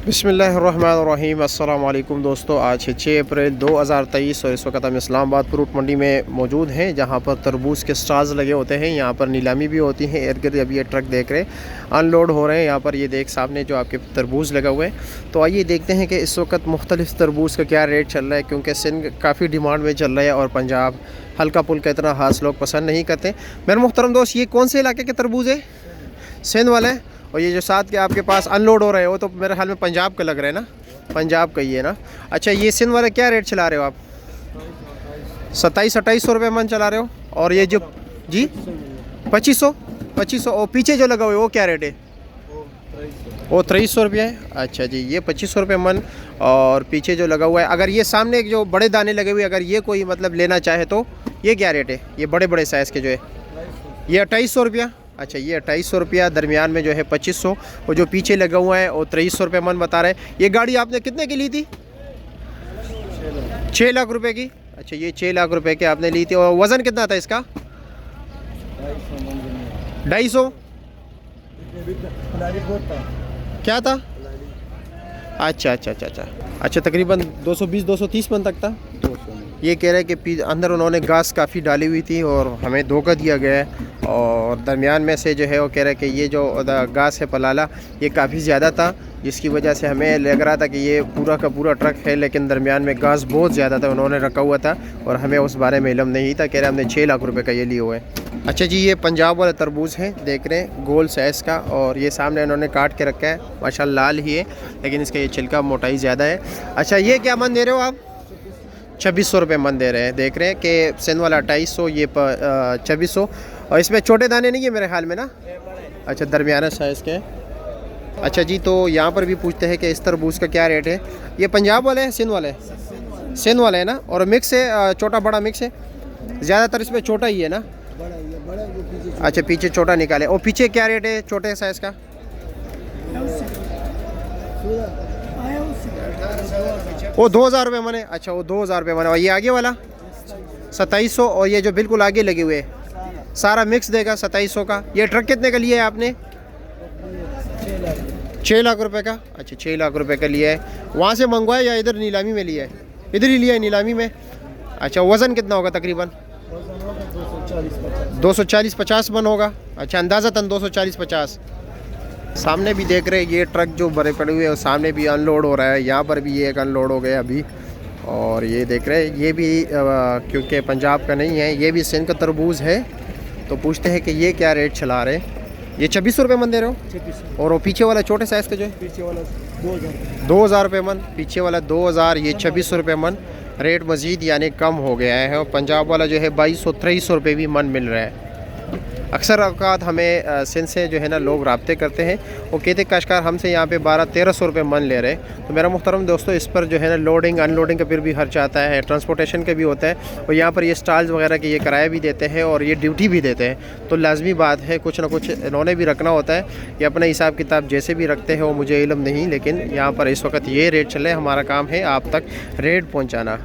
बिस्मिल्लाहिर्रहमानिर्रहीम। अस्सलाम वालेकुम दोस्तों, आज है 6 अप्रैल 2023 और इस वक्त हम इस्लामाबाद फ्रूट मंडी में मौजूद हैं, जहां पर तरबूज के स्टॉल्स लगे होते हैं। यहां पर नीलामी भी होती है। इर्द गिर्द अभी ये ट्रक देख रहे हैं अनलोड हो रहे हैं। यहां पर ये देख सामने जो आपके तरबूज लगा हुआ है। तो आइए देखते हैं कि इस वक्त मुख्तलिफ तरबूज का क्या रेट चल रहा है, क्योंकि सिंध काफ़ी डिमांड में चल रहा है और पंजाब हल्का पुल्का इतना खास लोग पसंद नहीं करते। मेरे मुहतरम दोस्त, ये कौन से इलाके के तरबूज है? सिंध वाले हैं। और ये जो साथ के आपके पास अनलोड हो रहे हो तो मेरे ख्याल में पंजाब का लग रहा है ना, पंजाब का ही है ना। अच्छा, ये सिंध वाले क्या रेट चला रहे हो आप? 2700-2800 रुपये मन चला रहे हो। और ये जो जी 2500 और पीछे जो लगा हुआ है वो क्या रेट है? वो 2300 रुपये है। अच्छा जी, ये 2500 रुपये मन और पीछे जो लगा हुआ है। अगर ये सामने जो बड़े दाने लगे हुए, अगर ये कोई मतलब लेना चाहे तो ये क्या रेट है? ये बड़े बड़े साइज़ के जो है ये 2800 रुपया। अच्छा, ये 2800 रुपया, दरमियान में जो है 2500 और जो पीछे लगा हुआ है और 2300 रुपये मन बता रहे हैं। ये गाड़ी आपने कितने की ली थी? 6 लाख रुपए की। अच्छा, ये 6 लाख रुपए की आपने ली थी। और वज़न कितना था इसका? 250। क्या था? अच्छा अच्छा अच्छा अच्छा अच्छा, तकरीबन 220-230 मन तक था। ये कह रहे हैं कि अंदर उन्होंने घास काफ़ी डाली हुई थी और हमें धोखा दिया गया है। और दरमियान में से जो है वो कह रहे हैं कि ये जो घास है पलाला ये काफ़ी ज़्यादा था, जिसकी वजह से हमें लग रहा था कि ये पूरा का पूरा ट्रक है, लेकिन दरमियान में घास बहुत ज़्यादा था उन्होंने रखा हुआ था और हमें उस बारे में इल्म नहीं था। कह रहे हमने 6 लाख रुपए का ये लिए हुए हैं। अच्छा जी, ये पंजाब वाला तरबूज है, देख रहे हैं गोल साइज़ का। और ये सामने इन्होंने काट के रखा है, माशाल्लाह लाल ही है, लेकिन इसका ये छिलका मोटाई ज़्यादा है। अच्छा, ये क्या मन दे रहे हो आप? 2600 रुपये मन दे रहे हैं। देख रहे हैं कि सिंध वाला 2800, ये 2600। और इसमें छोटे दाने नहीं है मेरे ख्याल में ना? अच्छा, दरमियाना साइज़ के। अच्छा जी, तो यहाँ पर भी पूछते हैं कि इस तरबूज का क्या रेट है? ये पंजाब वाले हैं, सिंध वाले? सिंध वाले है ना। और मिक्स है, छोटा बड़ा मिक्स है। ज़्यादातर इसमें छोटा ही है ना? अच्छा, पीछे छोटा निकाले। और पीछे क्या रेट है छोटे साइज़ का? वो 2000 रुपये मने। अच्छा, वो 2000 रुपये मने। और ये आगे वाला 2700। और ये जो बिल्कुल आगे लगे हुए सारा मिक्स देगा 2700 का। ये ट्रक कितने का लिया है आपने? 6 लाख रुपए का। अच्छा, 6 लाख रुपए का लिया है। वहाँ से मंगवाया या इधर नीलामी में लिया है? इधर ही लिया है, नीलामी में। अच्छा, वज़न कितना होगा तकरीबन? 240-50 मन होगा। अच्छा, अंदाज़तन 240-50। सामने भी देख रहे हैं ये ट्रक जो भरे पड़े हुए हैं, सामने भी अनलोड हो रहा है। यहाँ पर भी ये एक अनलोड हो गया अभी। और ये देख रहे हैं ये भी क्योंकि पंजाब का नहीं है, ये भी सिंध का तरबूज है। तो पूछते हैं कि ये क्या रेट चला रहे हैं? ये 2600 रुपये मन दे रहे हो? 2600। और वो पीछे वाला छोटे साइज़ का जो है? पीछे वाला 2000 रुपये मन। पीछे वाला 2000, ये 2600 रुपये मन। रेट मज़ीद यानी कम हो गया है। और पंजाब वाला जो है 2200-2300 रुपये भी मन मिल रहा है। अक्सर औक़ात हमें सिंध से जो है ना लोग राब्ते करते हैं, वो कहते काशकार हमसे यहाँ पे 1200-1300 रुपये मन ले रहे हैं। तो मेरा मुहतरम दोस्तों, इस पर जो है ना लोडिंग अनलोडिंग का फिर भी खर्चा आता है, ट्रांसपोर्टेशन का भी होता है। और यहाँ पर ये स्टॉल्स वगैरह के ये किराया भी देते हैं और ये ड्यूटी भी देते हैं। तो लाजमी बात है कुछ ना कुछ इन्होंने भी रखना होता है। ये अपना हिसाब किताब जैसे भी रखते हैं वो मुझे इल्म नहीं, लेकिन यहाँ पर इस वक्त ये रेट चले, हमारा काम है आप तक रेट पहुँचाना।